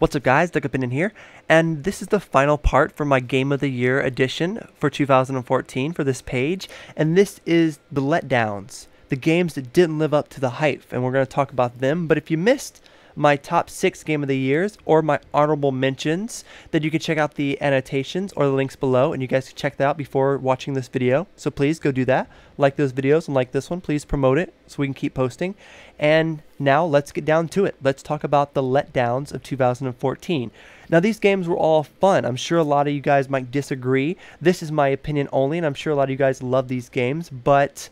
What's up guys, ADucksOpinion here, and this is the final part for my Game of the Year edition for 2014 for this page, and this is the letdowns, the games that didn't live up to the hype, and we're going to talk about them. But if you missed my top 6 Game of the Years or my honorable mentions, then you can check out the annotations or the links below, and you guys can check that out before watching this video. So please go do that. Like those videos and like this one. Please promote it so we can keep posting. And now let's get down to it. Let's talk about the letdowns of 2014. Now these games were all fun. I'm sure a lot of you guys might disagree. This is my opinion only, and I'm sure a lot of you guys love these games. But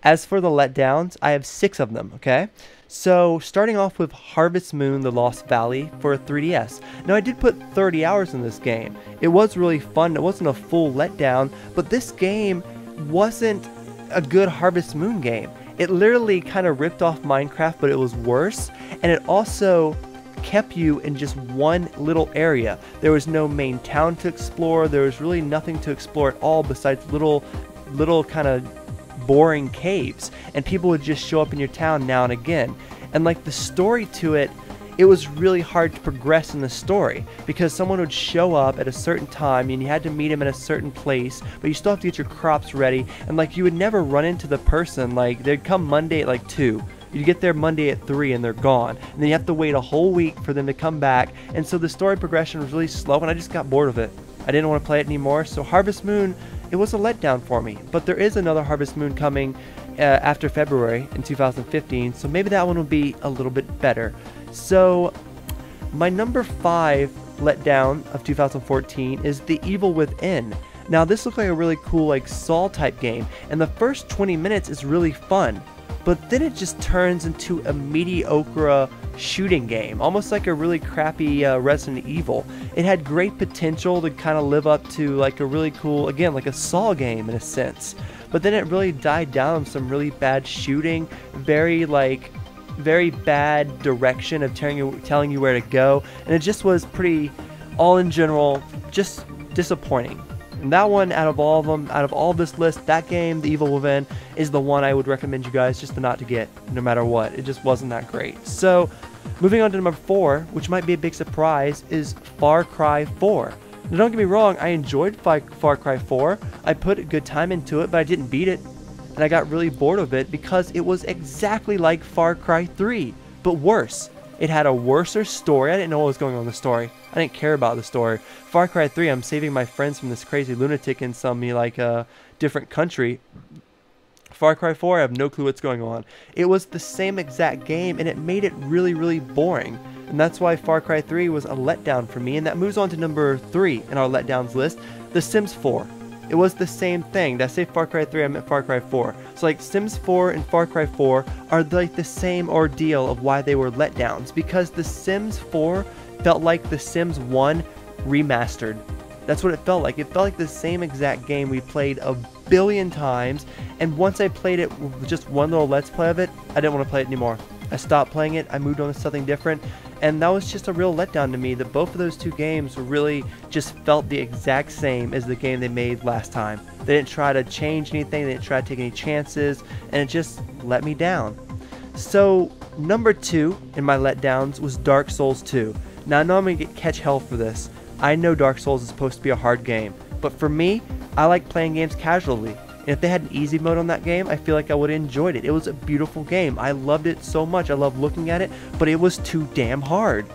as for the letdowns, I have 6 of them, okay? So starting off with Harvest Moon: The Lost Valley for 3DS. Now I did put 30 hours in this game. It was really fun. It wasn't a full letdown, but this game wasn't a good Harvest Moon game. It literally kind of ripped off Minecraft, but it was worse, and it also kept you in just one little area. There was no main town to explore. There was really nothing to explore at all besides little kind of boring caves, and people would just show up in your town now and again. And like the story to it, it was really hard to progress in the story because someone would show up at a certain time and you had to meet him at a certain place, but you still have to get your crops ready, and like you would never run into the person. Like they'd come Monday at like 2, you get there Monday at 3 and they're gone, and then you have to wait a whole week for them to come back. And so the story progression was really slow, and I just got bored of it. I didn't want to play it anymore. So Harvest Moon, it was a letdown for me. But there is another Harvest Moon coming after February in 2015, so maybe that one will be a little bit better. So my number 5 letdown of 2014 is The Evil Within. Now this looked like a really cool like Saw type game, and the first 20 minutes is really fun, but then it just turns into a mediocre shooting game, almost like a really crappy Resident Evil. It had great potential to kind of live up to like a really cool, again, like a Saw game in a sense, but then it really died down on some really bad shooting, very bad direction of telling you where to go, and it just was pretty, all in general, just disappointing. And that one, out of all of them, out of all this list, that game, The Evil Within, is the one I would recommend you guys just not to get, no matter what. It just wasn't that great. So, moving on to number 4, which might be a big surprise, is Far Cry 4. Now, don't get me wrong, I enjoyed Far Cry 4. I put a good time into it, but I didn't beat it. And I got really bored of it because it was exactly like Far Cry 3, but worse. It had a worser story. I didn't know what was going on in the story. I didn't care about the story. Far Cry 3, I'm saving my friends from this crazy lunatic in some different country. Far Cry 4, I have no clue what's going on. It was the same exact game, and it made it really, really boring. And that's why Far Cry 3 was a letdown for me. And that moves on to number 3 in our letdowns list, The Sims 4. It was the same thing. Did I say Far Cry 3? I meant Far Cry 4. So like Sims 4 and Far Cry 4 are like the same ordeal of why they were letdowns, because The Sims 4 felt like The Sims 1 remastered. That's what it felt like. It felt like the same exact game we played a billion times, and once I played it with just one little let's play of it, I didn't want to play it anymore. I stopped playing it, I moved on to something different, and that was just a real letdown to me that both of those two games really just felt the exact same as the game they made last time. They didn't try to change anything, they didn't try to take any chances, and it just let me down. So number 2 in my letdowns was Dark Souls 2. Now I know I'm going to catch hell for this. I know Dark Souls is supposed to be a hard game, but for me, I like playing games casually. And if they had an easy mode on that game, I feel like I would have enjoyed it. It was a beautiful game. I loved it so much. I loved looking at it, but it was too damn hard.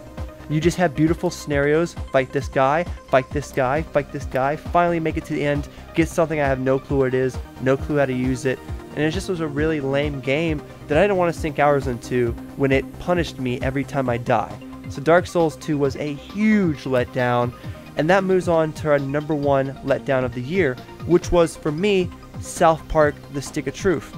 You just have beautiful scenarios, fight this guy, fight this guy, fight this guy, finally make it to the end, get something I have no clue what it is, no clue how to use it, and it just was a really lame game that I didn't want to sink hours into when it punished me every time I die. So Dark Souls 2 was a huge letdown, and that moves on to our number 1 letdown of the year, which was, for me, South Park: The Stick of Truth.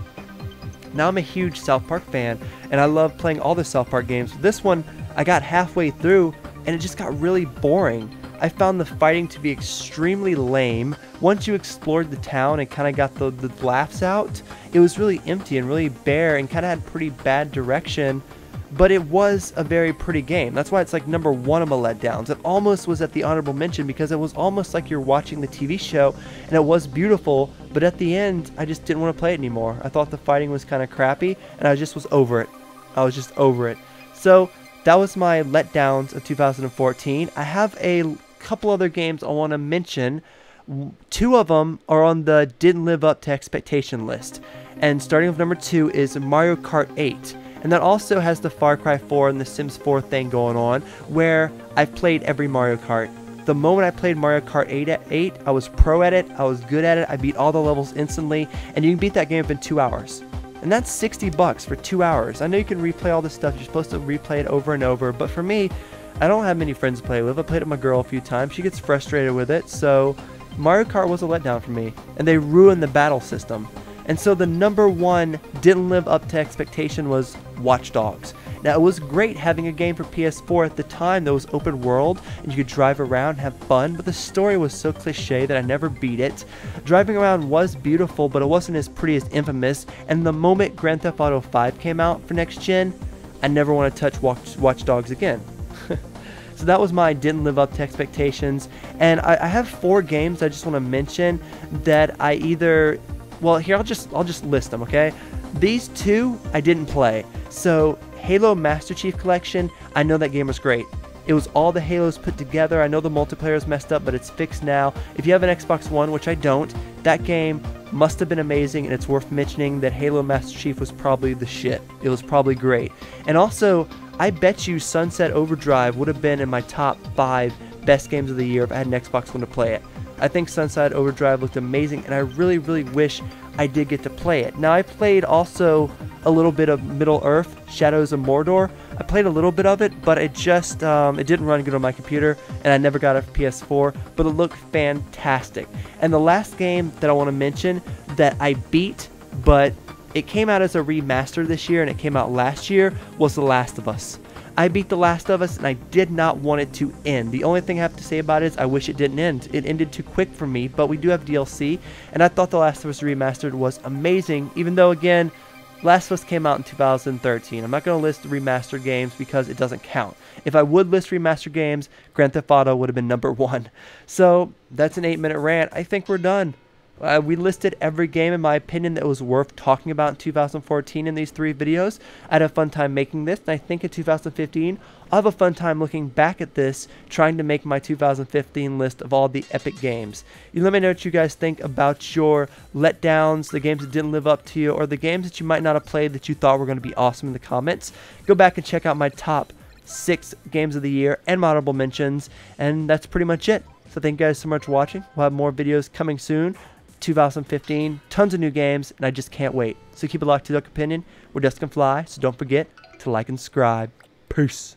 Now I'm a huge South Park fan, and I love playing all the South Park games. This one, I got halfway through, and it just got really boring. I found the fighting to be extremely lame. Once you explored the town and kind of got the laughs out, it was really empty and really bare and kind of had pretty bad direction. But it was a very pretty game. That's why it's like number 1 of my letdowns. It almost was at the honorable mention because it was almost like you're watching the TV show, and it was beautiful, but at the end, I just didn't want to play it anymore. I thought the fighting was kind of crappy, and I just was over it. I was just over it. So that was my letdowns of 2014. I have a couple other games I want to mention. 2 of them are on the didn't live up to expectation list. And starting with number 2 is Mario Kart 8. And that also has the Far Cry 4 and the Sims 4 thing going on, where I've played every Mario Kart. The moment I played Mario Kart 8, I was pro at it, I was good at it, I beat all the levels instantly, and you can beat that game up in 2 hours. And that's $60 for 2 hours. I know you can replay all this stuff, you're supposed to replay it over and over, but for me, I don't have many friends to play with. I played it with my girl a few times, she gets frustrated with it, so Mario Kart was a letdown for me, and they ruined the battle system. And so the number 1 didn't live up to expectation was Watch Dogs. Now, it was great having a game for PS4 at the time that was open world and you could drive around and have fun, but the story was so cliche that I never beat it. Driving around was beautiful, but it wasn't as pretty as Infamous, and the moment Grand Theft Auto 5 came out for next gen, I never want to touch Watch Dogs again. So that was my didn't live up to expectations, and I have 4 games I just want to mention that I either... Well, here, I'll just list them, okay? These 2 I didn't play. So, Halo Master Chief Collection, I know that game was great. It was all the Halos put together. I know the multiplayer is messed up, but it's fixed now. If you have an Xbox One, which I don't, that game must have been amazing, and it's worth mentioning that Halo Master Chief was probably the shit. It was probably great. And also, I bet you Sunset Overdrive would have been in my top 5 best games of the year if I had an Xbox One to play it. I think Sunset Overdrive looked amazing, and I really, really wish I did get to play it. Now, I played also a little bit of Middle-earth, Shadows of Mordor. I played a little bit of it, but it just, it didn't run good on my computer, and I never got a PS4, but it looked fantastic. And the last game that I want to mention that I beat, but it came out as a remaster this year, and it came out last year, was The Last of Us. I beat The Last of Us, and I did not want it to end. The only thing I have to say about it is I wish it didn't end. It ended too quick for me, but we do have DLC, and I thought The Last of Us Remastered was amazing, even though, again, Last of Us came out in 2013. I'm not going to list remastered games because it doesn't count. If I would list remastered games, Grand Theft Auto would have been number 1. So, that's an 8-minute rant. I think we're done. We listed every game, in my opinion, that was worth talking about in 2014 in these 3 videos. I had a fun time making this, and I think in 2015, I'll have a fun time looking back at this, trying to make my 2015 list of all the epic games. You let me know what you guys think about your letdowns, the games that didn't live up to you, or the games that you might not have played that you thought were going to be awesome in the comments. Go back and check out my top 6 games of the year and my honorable mentions, and that's pretty much it. So thank you guys so much for watching. We'll have more videos coming soon. 2015, tons of new games, and I just can't wait. So keep it locked to Duck Opinion, where ducks can fly, so don't forget to like and subscribe. Peace.